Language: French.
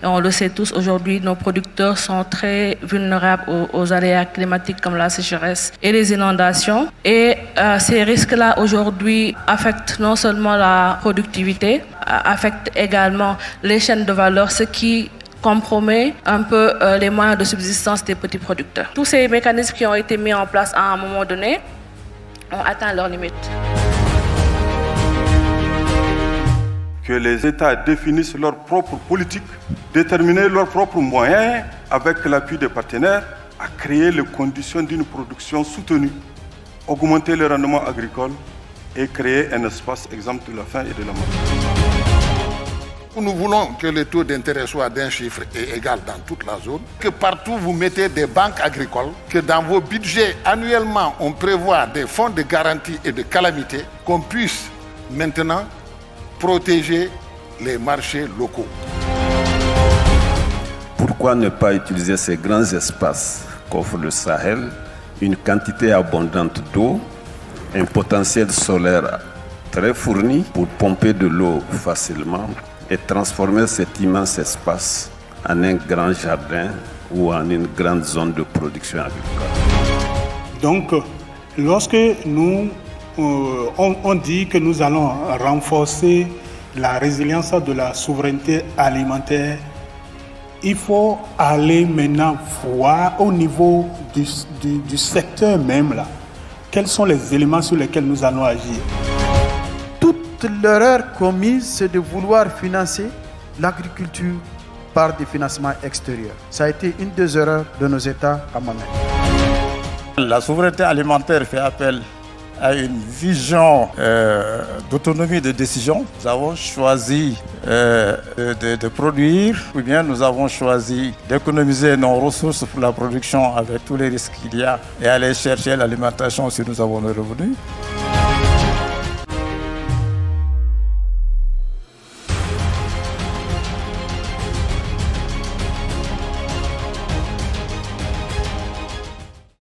Et on le sait tous, aujourd'hui, nos producteurs sont très vulnérables aux aléas climatiques comme la sécheresse et les inondations. Et ces risques-là, aujourd'hui, affectent non seulement la productivité, affectent également les chaînes de valeur, ce qui compromet un peu les moyens de subsistance des petits producteurs. Tous ces mécanismes qui ont été mis en place à un moment donné ont atteint leurs limites. Que les États définissent leur propre politique, déterminer leurs propres moyens avec l'appui des partenaires à créer les conditions d'une production soutenue, augmenter le rendement agricole et créer un espace exempt de la faim et de la mort. Nous voulons que le taux d'intérêt soit d'un chiffre et égal dans toute la zone, que partout vous mettez des banques agricoles, que dans vos budgets annuellement on prévoit des fonds de garantie et de calamité, qu'on puisse maintenant protéger les marchés locaux. Pourquoi ne pas utiliser ces grands espaces qu'offre le Sahel, une quantité abondante d'eau, un potentiel solaire très fourni pour pomper de l'eau facilement et transformer cet immense espace en un grand jardin ou en une grande zone de production agricole. Donc, lorsque on dit que nous allons renforcer la résilience de la souveraineté alimentaire, il faut aller maintenant voir au niveau du secteur même là, quels sont les éléments sur lesquels nous allons agir. L'erreur commise, c'est de vouloir financer l'agriculture par des financements extérieurs. Ça a été une des erreurs de nos États à Mohamed. La souveraineté alimentaire fait appel à une vision d'autonomie de décision. Nous avons choisi de produire, ou bien nous avons choisi d'économiser nos ressources pour la production avec tous les risques qu'il y a et aller chercher l'alimentation si nous avons le revenu.